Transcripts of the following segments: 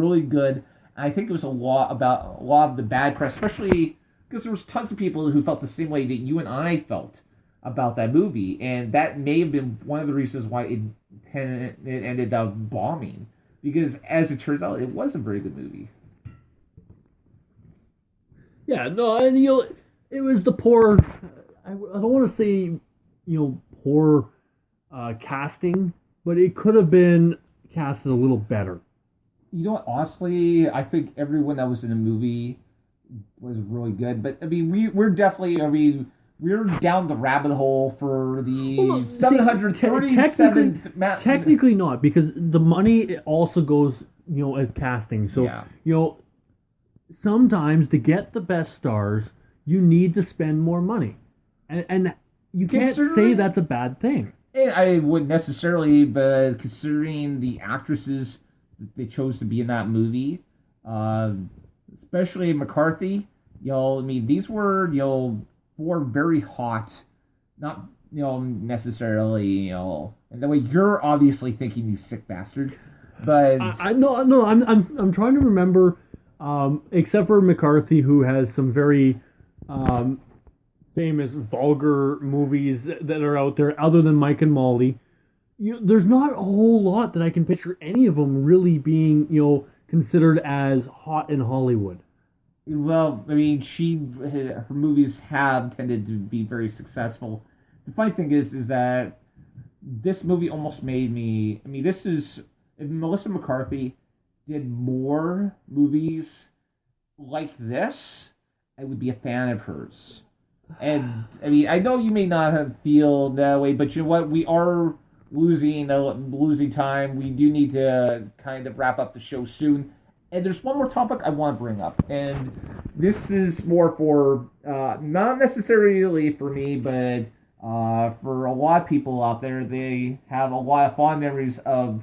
really good. I think it was a lot of the bad press, especially because there was tons of people who felt the same way that you and I felt about that movie, and that may have been one of the reasons why it ended up bombing. Because as it turns out, it was a very good movie. Yeah, no, and it was the poor. I don't want to say poor casting, but it could have been casted a little better. You know what? Honestly, I think everyone that was in the movie was really good. But I mean, we're definitely. I mean, we're down the rabbit hole for the 737th. Technically not, because the money also goes as casting. So sometimes to get the best stars, you need to spend more money, and you can't say that's a bad thing. I wouldn't necessarily, but considering the actresses that they chose to be in that movie, especially McCarthy, I mean, these were, four very hot, not, necessarily, and the way you're obviously thinking, you sick bastard, but... I'm trying to remember, except for McCarthy, who has some very, famous vulgar movies that are out there other than Mike and Molly. There's not a whole lot that I can picture any of them really being considered as hot in Hollywood. Well, I mean, her movies have tended to be very successful. The funny thing is that this movie almost made me... I mean, if Melissa McCarthy did more movies like this, I would be a fan of hers. And, I mean, I know you may not feel that way, but you know what? We are losing time. We do need to kind of wrap up the show soon. And there's one more topic I want to bring up. And this is more for, not necessarily for me, but for a lot of people out there. They have a lot of fond memories of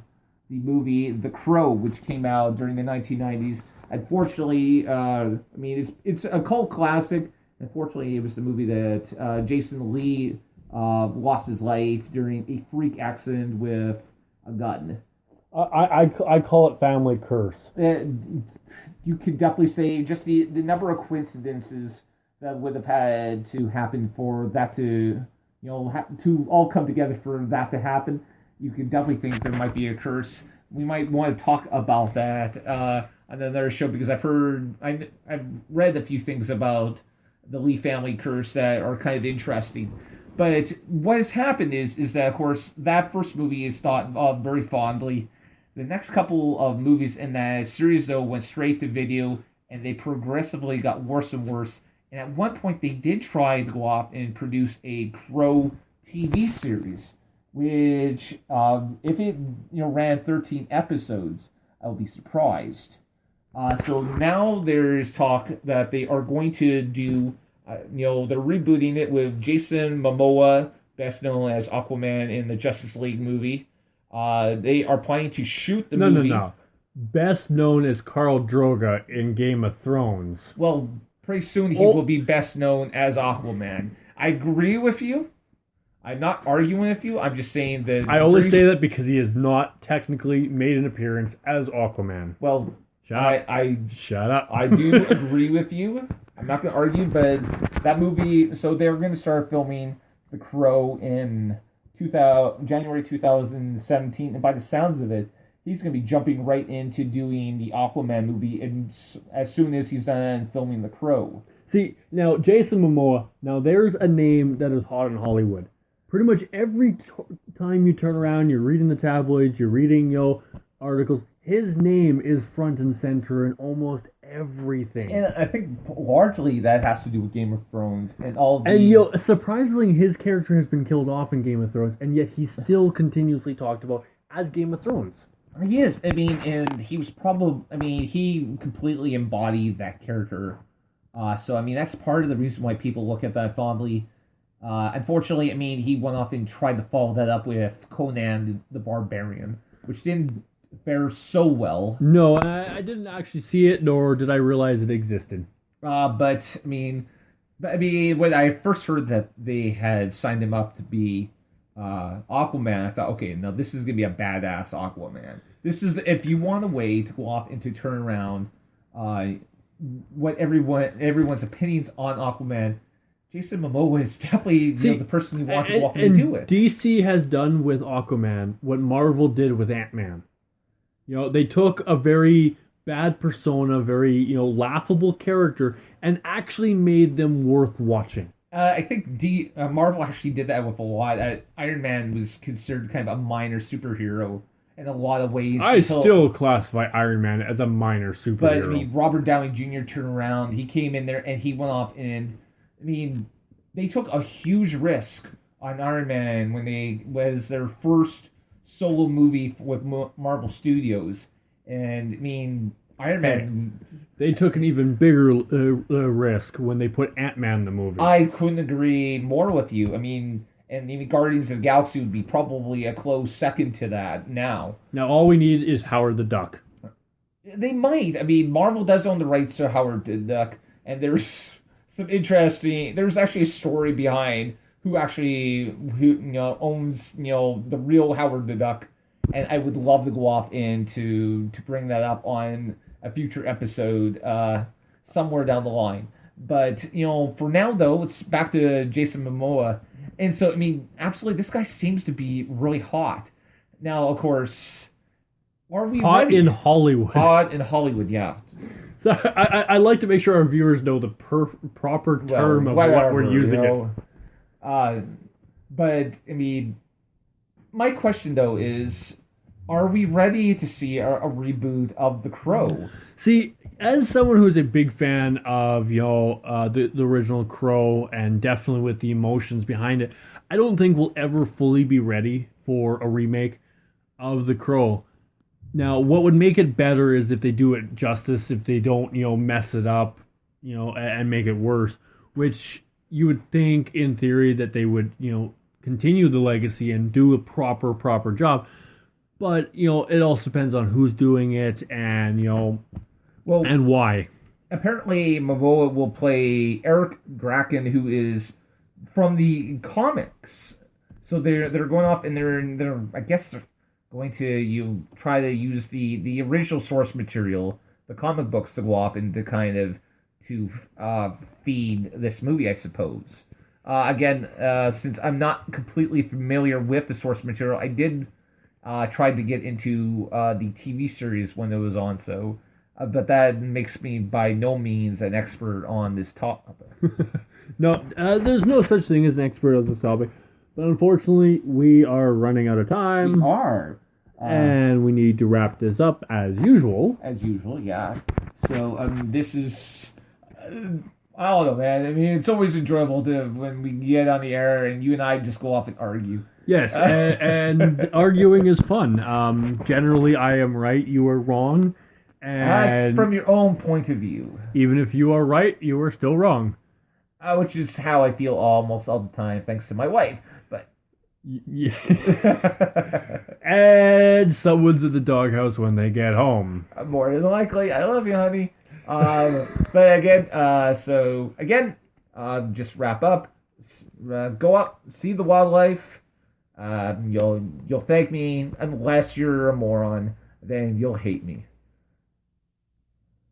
the movie The Crow, which came out during the 1990s. Unfortunately, I mean, it's a cult classic. Unfortunately, it was the movie that Jason Lee lost his life during a freak accident with a gun. I call it family curse. You could definitely say just the number of coincidences that would have had to happen for that to to all come together for that to happen. You could definitely think there might be a curse. We might want to talk about that on another show, because I've read a few things about the Lee family curse that are kind of interesting. But what has happened is that, of course, that first movie is thought of very fondly. The next couple of movies in that series, though, went straight to video, and they progressively got worse and worse. And at one point, they did try to go off and produce a Crow TV series, which, if it ran 13 episodes, I would be surprised. So now there's talk that they are going to do, they're rebooting it with Jason Momoa, best known as Aquaman in the Justice League movie. They are planning to shoot the movie. No. Best known as Khal Drogo in Game of Thrones. Well, pretty soon he will be best known as Aquaman. I agree with you. I'm not arguing with you. I'm just saying that... I only say that because he has not technically made an appearance as Aquaman. Well... Shut up. I do agree with you. I'm not going to argue, but that movie... So they're going to start filming The Crow in January 2017. And by the sounds of it, he's going to be jumping right into doing the Aquaman movie as soon as he's done filming The Crow. See, now, Jason Momoa, now there's a name that is hot in Hollywood. Pretty much every time you turn around, you're reading the tabloids, you're reading, articles... His name is front and center in almost everything. And I think largely that has to do with Game of Thrones and all the... And, surprisingly, his character has been killed off in Game of Thrones, and yet he's still continuously talked about as Game of Thrones. He is. I mean, and he was probably... I mean, he completely embodied that character. So, I mean, that's part of the reason why people look at that fondly. Unfortunately, I mean, he went off and tried to follow that up with Conan the Barbarian, which didn't fare so well. No, I didn't actually see it, nor did I realize it existed. But I mean, when I first heard that they had signed him up to be Aquaman, I thought, okay, now this is gonna be a badass Aquaman. This is if you want a way to go off and to turn around uh, what everyone's opinions on Aquaman. Jason Momoa is definitely the person you want to go off and do it. DC has done with Aquaman what Marvel did with Ant-Man. They took a very bad persona, very laughable character, and actually made them worth watching. I think Marvel actually did that with a lot. Iron Man was considered kind of a minor superhero in a lot of ways. I still classify Iron Man as a minor superhero. But I mean, Robert Downey Jr. turned around. He came in there and he went off and they took a huge risk on Iron Man when they was their first solo movie with Marvel Studios, and Iron Man. They took an even bigger risk when they put Ant-Man in the movie. I couldn't agree more with you. And even Guardians of the Galaxy would be probably a close second to that now. Now all we need is Howard the Duck. They might. Marvel does own the rights to Howard the Duck, and there's some interesting. There's actually a story behind who owns the real Howard the Duck, and I would love to go off and to bring that up on a future episode somewhere down the line. But for now though, it's back to Jason Momoa, and so absolutely, this guy seems to be really hot. Now, of course, are we hot ready? in Hollywood? Hot in Hollywood, yeah. So I like to make sure our viewers know the proper term of what we're using it. But my question though is, are we ready to see a reboot of The Crow? See, as someone who's a big fan of the original Crow, and definitely with the emotions behind it, I don't think we'll ever fully be ready for a remake of The Crow. Now, what would make it better is if they do it justice, if they don't, mess it up, and make it worse, which you would think, in theory, that they would, continue the legacy and do a proper job. But, it also depends on who's doing it and, and why. Apparently, Momoa will play Eric Draken, who is from the comics. So they're going off and they're I guess going to try to use the original source material, the comic books, to go off and to kind of to feed this movie, I suppose. Again, since I'm not completely familiar with the source material, I did try to get into the TV series when it was on, so but that makes me by no means an expert on this topic. No, there's no such thing as an expert on this topic. But unfortunately, we are running out of time. We are. And we need to wrap this up as usual. As usual, yeah. So, this is... I don't know, man. It's always enjoyable when we get on the air and you and I just go off and argue. Yes, and arguing is fun. Generally, I am right, you are wrong. And that's from your own point of view. Even if you are right, you are still wrong. Which is how I feel almost all the time, thanks to my wife. But yeah. And someone's in the doghouse when they get home. More than likely. I love you, honey. But again, just wrap up. Go out, see the wildlife. You'll thank me, unless you're a moron. Then you'll hate me.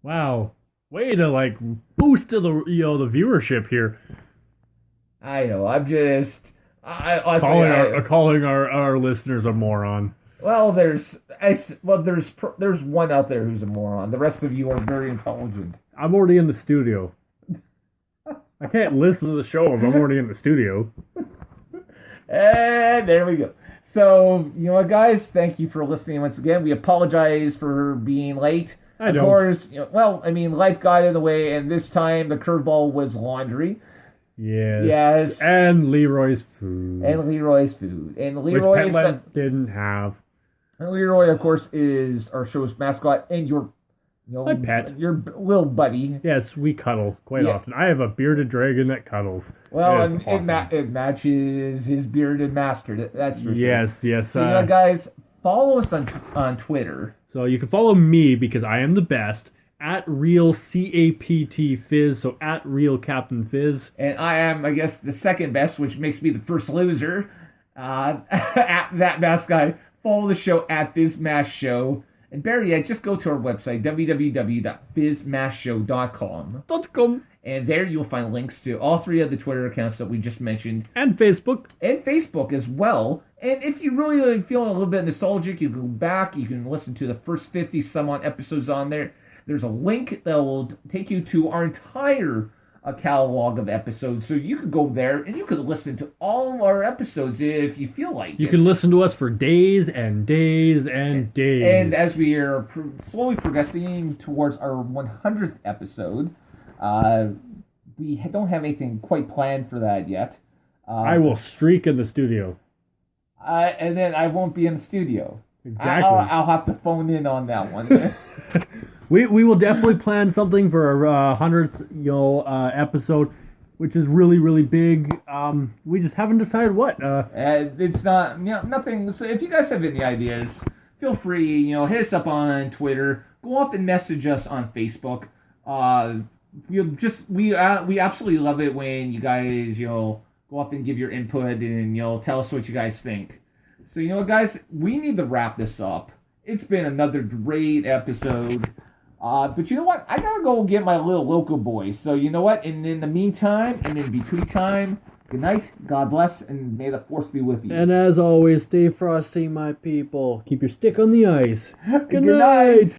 Wow. Way to boost to the viewership here. I know. I'm just calling our listeners a moron. Well, there's one out there who's a moron. The rest of you are very intelligent. I'm already in the studio. I can't listen to the show if I'm already in the studio. And there we go. So, what, guys? Thank you for listening once again. We apologize for being late. Of course, life got in the way, and this time the curveball was laundry. Yes. And Leroy's food. And Leroy Which Petland didn't have. And Leroy, of course, is our show's mascot and your my pet. Your little buddy. Yes, we cuddle quite often. I have a bearded dragon that cuddles. Well, it matches his bearded master. That's for sure. Yes. So, guys, follow us on Twitter. So you can follow me because I am the best at Real CAPT Fizz. So at Real Captain Fizz. And I am, I guess, the second best, which makes me the first loser. at That Mask Guy. Follow the show at BizMash Show. And better yet, just go to our website, www.bizmashshow.com. And there you'll find links to all 3 of the Twitter accounts that we just mentioned. And Facebook. And Facebook as well. And if you really feel a little bit nostalgic, you can go back. You can listen to the first 50 some odd episodes on there. There's a link that will take you to our entire catalog of episodes. So you can go there and you can listen to all of our episodes if you feel like You can listen to us for days and days and days. And as we are slowly progressing towards our 100th episode, we don't have anything quite planned for that yet. I will streak in the studio. And then I won't be in the studio. Exactly. I'll have to phone in on that one. We will definitely plan something for our 100th episode, which is really, really big. We just haven't decided what. It's not nothing. So if you guys have any ideas, feel free. Hit us up on Twitter. Go up and message us on Facebook. We absolutely love it when you guys go up and give your input and tell us what you guys think. So guys, we need to wrap this up. It's been another great episode. But you know what? I gotta go get my little local boy. So you know what? And in the meantime, and in between time, good night, God bless, and may the force be with you. And as always, stay frosty, my people. Keep your stick on the ice. Good night.